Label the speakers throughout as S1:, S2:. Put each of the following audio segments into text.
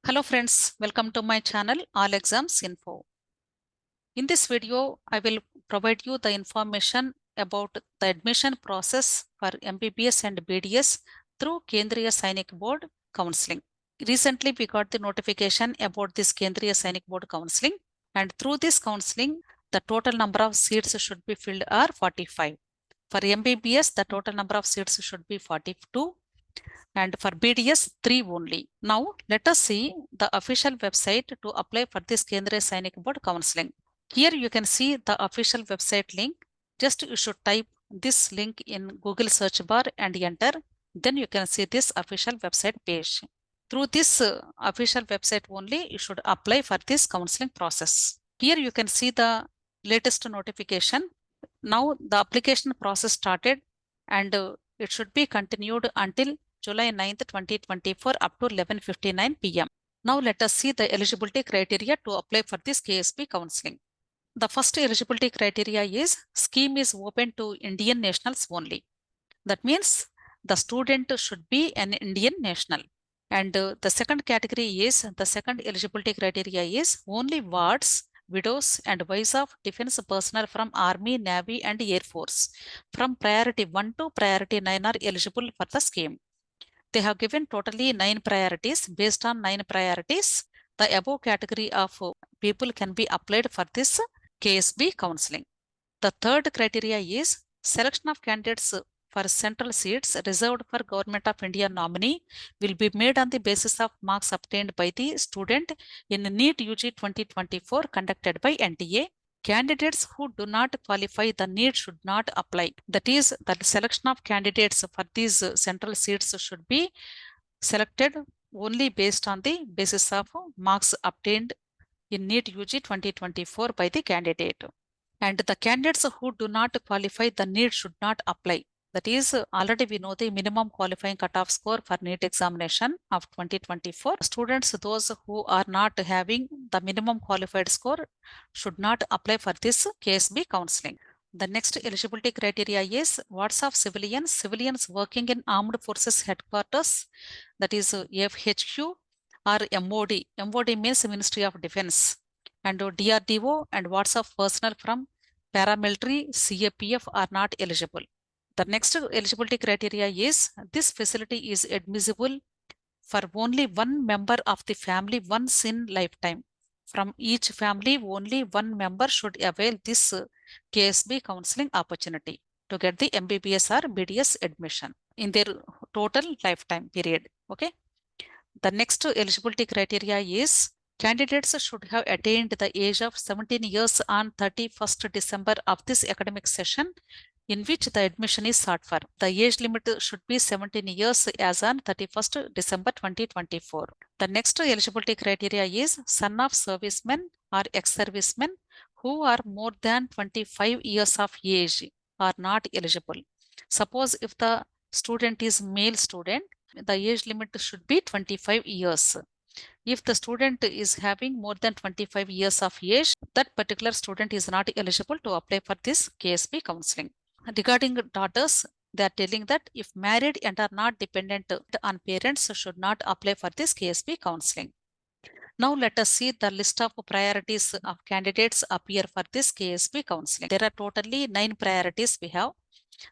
S1: Hello friends, welcome to my channel All Exams Info. In this video, I will provide you the information about the admission process for MBBS and BDS through Kendriya Sainik Board counseling. Recently, we got the notification about this Kendriya Sainik Board counseling, and through this counseling, the total number of seats should be filled are 45. For MBBS, the total number of seats should be 42. And for BDS 3 only. Now let us see the official website to apply for this Kendriya Sainik Board counseling. Here you can see the official website link. Just you should type this link in Google search bar and enter. Then you can see this official website page. Through this official website only, you should apply for this counseling process. Here you can see the latest notification. Now the application process started and it should be continued until July 9th, 2024 up to 11:59 p.m. Now let us see the eligibility criteria to apply for this KSB counseling. The first eligibility criteria is scheme is open to Indian nationals only. That means the student should be an Indian national. And the second category is, the second eligibility criteria is only wards, widows and wives of defense personnel from Army, Navy and Air Force from priority 1 to priority 9 are eligible for the scheme. They have given totally 9 priorities. Based on 9 priorities, the above category of people can be applied for this KSB counseling. The third criteria is selection of candidates for central seats reserved for Government of India nominee will be made on the basis of marks obtained by the student in NEET UG 2024 conducted by NTA. Candidates who do not qualify the NEET should not apply. That is, the selection of candidates for these central seats should be selected only based on the basis of marks obtained in NEET UG 2024 by the candidate. And the candidates who do not qualify the NEET should not apply. That is, already we know the minimum qualifying cutoff score for NEET examination of 2024. Students, those who are not having the minimum qualified score should not apply for this KSB counseling. The next eligibility criteria is wards of civilians working in armed forces headquarters, that is FHQ or MOD. MOD means Ministry of Defense, and DRDO and wards of personnel from paramilitary CAPF are not eligible. The next eligibility criteria is this facility is admissible for only one member of the family once in lifetime. From each family, only one member should avail this KSB counseling opportunity to get the MBBS or BDS admission in their total lifetime period. Okay. The next eligibility criteria is candidates should have attained the age of 17 years on 31st December of this academic session in which the admission is sought for. The age limit should be 17 years as on 31st December 2024. The next eligibility criteria is son of servicemen or ex-servicemen who are more than 25 years of age are not eligible. Suppose if the student is male student, the age limit should be 25 years. If the student is having more than 25 years of age, that particular student is not eligible to apply for this KSB counseling. Regarding daughters, they are telling that if married and are not dependent on parents, should not apply for this KSB counseling. Now let us see the list of priorities of candidates appear for this KSB counseling. There are totally 9 priorities we have.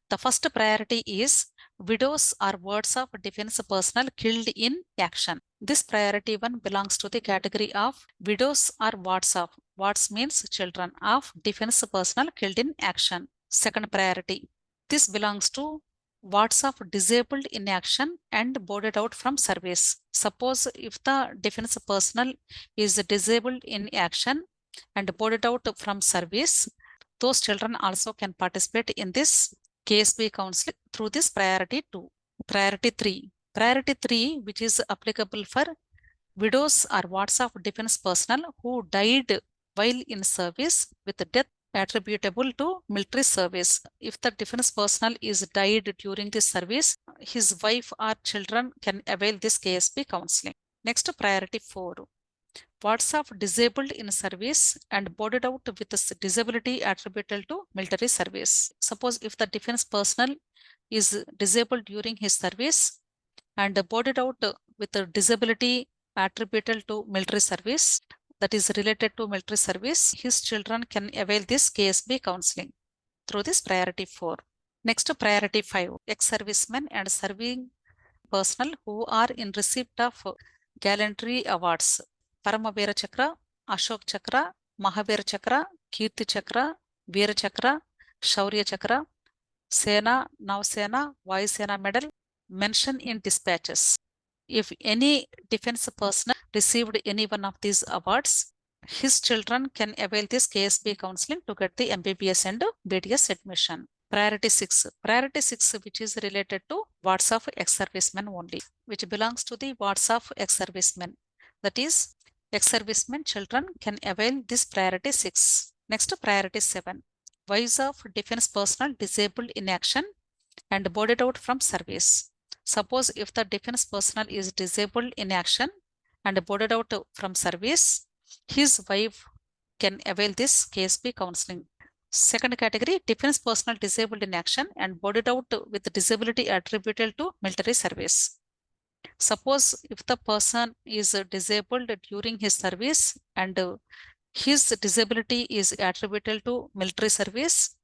S1: The first priority is widows or wards of defense personnel killed in action. This priority 1 belongs to the category of widows or wards of. Wards means children of defense personnel killed in action. Second priority. This belongs to wards of disabled in action and boarded out from service. Suppose if the defense personnel is disabled in action and boarded out from service, those children also can participate in this KSB counseling through this priority 2. Priority 3. Priority 3, which is applicable for widows or wards of defense personnel who died while in service with death attributable to military service. If the defense personnel is died during this service, his wife or children can avail this KSB counseling. Next, priority 4. Wards of disabled in service and boarded out with a disability attributable to military service. Suppose if the defense personnel is disabled during his service and boarded out with a disability attributable to military service, that is related to military service, his children can avail this KSB counseling through this priority 4. Next, priority 5, ex-servicemen and serving personnel who are in receipt of gallantry awards, Paramavira Chakra, Ashok Chakra, Mahavira Chakra, Kirti Chakra, Veera Chakra, Shaurya Chakra, Sena, Nausena, Vayusena medal, mentioned in dispatches. If any defense personnel received any one of these awards, his children can avail this KSB counseling to get the MBBS and BDS admission. Priority 6, which is related to wards of ex-servicemen only, which belongs to the wards of ex-servicemen. That is, ex-servicemen children can avail this priority 6. Next, priority 7, wives of defense personnel disabled in action and boarded out from service. Suppose if the defense personnel is disabled in action and boarded out from service, his wife can avail this KSB counseling. Second category, defense personnel disabled in action and boarded out with disability attributable to military service. Suppose if the person is disabled during his service and his disability is attributable to military service,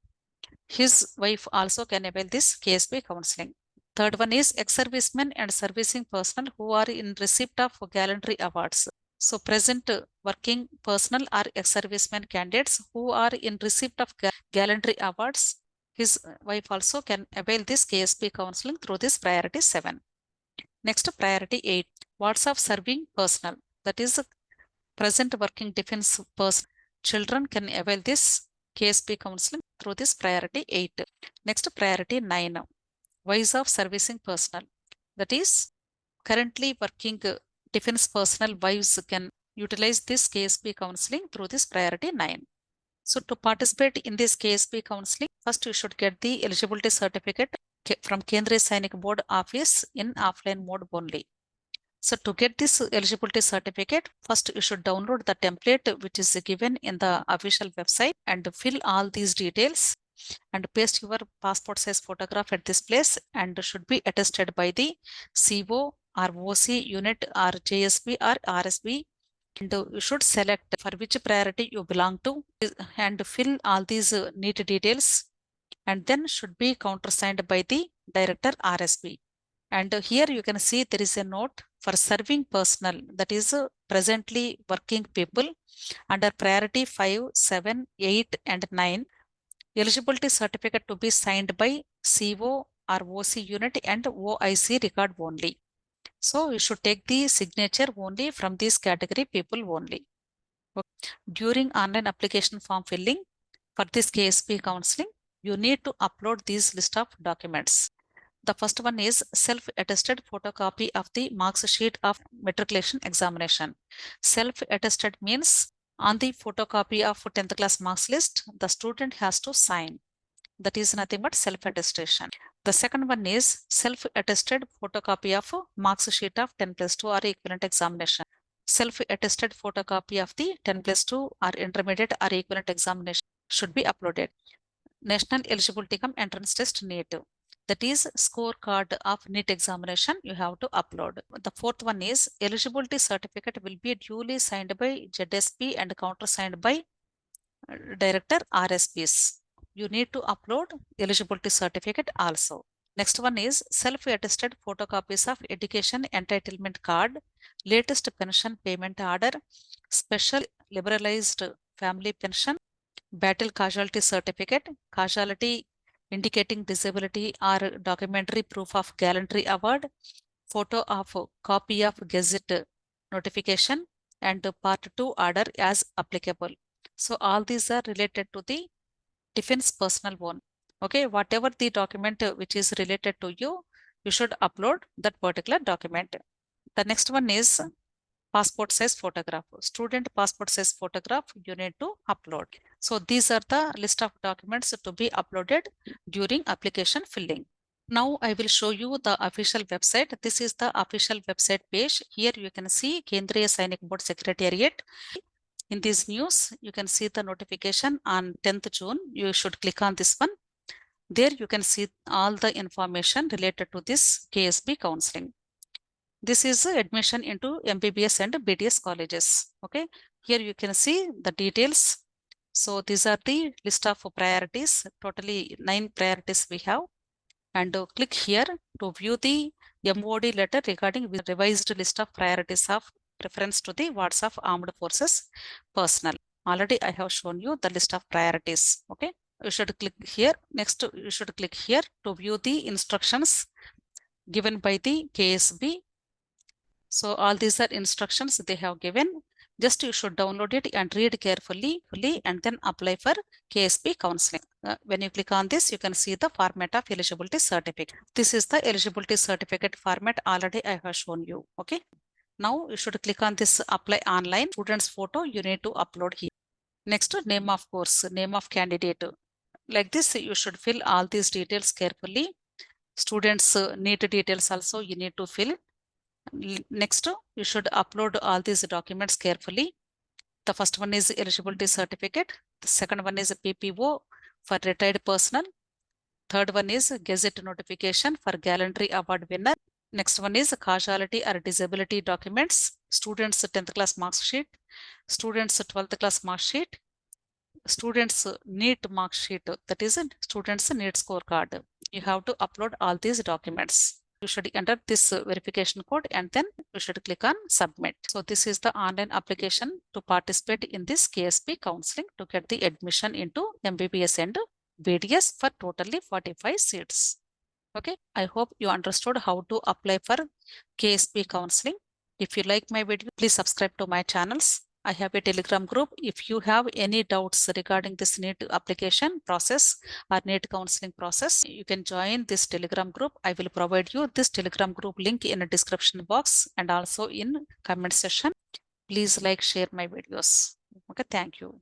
S1: his wife also can avail this KSB counseling. Third one is ex-servicemen and servicing personnel who are in receipt of gallantry awards. So present working personnel are ex-servicemen candidates who are in receipt of gallantry awards. His wife also can avail this KSB counseling through this priority 7. Next, priority 8, wards of serving personnel. That is present working defense personnel. Children can avail this KSB counseling through this priority 8. Next, priority 9, wives of servicing personnel. That is, currently working defense personnel wives can utilize this KSB counseling through this priority 9. So to participate in this KSB counseling, first you should get the eligibility certificate from Kendriya Sainik Board office in offline mode only. So to get this eligibility certificate, first you should download the template which is given in the official website and fill all these details and paste your passport size photograph at this place and should be attested by the CO or OC unit or JSB or RSB. And you should select for which priority you belong to and fill all these neat details, and then should be countersigned by the director RSB. And here you can see there is a note for serving personnel, that is presently working people under priority 5, 7, 8 and 9. Eligibility certificate to be signed by CO or OC unit and OIC record only. So you should take the signature only from this category people only. Okay. During online application form filling for this KSB counseling, you need to upload these list of documents. The first one is self-attested photocopy of the marks sheet of matriculation examination. Self-attested means on the photocopy of 10th class marks list, the student has to sign. That is nothing but self-attestation. The second one is self-attested photocopy of marks sheet of 10+2 or equivalent examination. Self-attested photocopy of the 10+2 or intermediate or equivalent examination should be uploaded. National Eligibility cum Entrance Test NEET. That is scorecard of NEET examination you have to upload. The fourth one is eligibility certificate will be duly signed by ZSP and countersigned by director RSPs. You need to upload eligibility certificate also. Next one is self-attested photocopies of education entitlement card, latest pension payment order, special liberalized family pension, battle casualty certificate, casualty indicating disability or documentary proof of gallantry award, photo of copy of gazette notification, and part 2 order as applicable. So all these are related to the defense personnel one. Okay, whatever the document which is related to you, you should upload that particular document. The next one is passport size photograph. Student passport size photograph you need to upload. So these are the list of documents to be uploaded during application filling. Now I will show you the official website. This is the official website page. Here you can see Kendriya Sainik Board Secretariat. In this news, you can see the notification on 10th June. You should click on this one. There you can see all the information related to this KSB counseling. This is admission into MBBS and BDS colleges. Okay, here you can see the details. So these are the list of priorities, totally 9 priorities we have. And click here to view the MOD letter regarding the revised list of priorities of reference to the Wards of Armed Forces personnel. Already I have shown you the list of priorities. Okay, you should click here. Next, you should click here to view the instructions given by the KSB. So all these are instructions they have given. Just you should download it and read carefully and then apply for KSB counseling. When you click on this, you can see the format of eligibility certificate. This is the eligibility certificate format already I have shown you. Okay. Now you should click on this apply online. Student's photo you need to upload here. Next, name of course, name of candidate. Like this, you should fill all these details carefully. Students need details also you need to fill. Next, you should upload all these documents carefully. The first one is eligibility certificate. The second one is a PPO for retired personnel. Third one is Gazette notification for gallantry award winner. Next one is causality or disability documents. Students 10th class mark sheet. Students 12th class mark sheet. Students NEET mark sheet. That is students NEET scorecard. You have to upload all these documents. You should enter this verification code and then you should click on submit. So this is the online application to participate in this KSB counseling to get the admission into MBBS and BDS for totally 45 seats. Okay, I hope you understood how to apply for KSB counseling. If you like my video, please subscribe to my channels. I have a Telegram group. If you have any doubts regarding this NEET application process or NEET counseling process, you can join this Telegram group. I will provide you this Telegram group link in the description box and also in comment section. Please like, share my videos. Okay, thank you.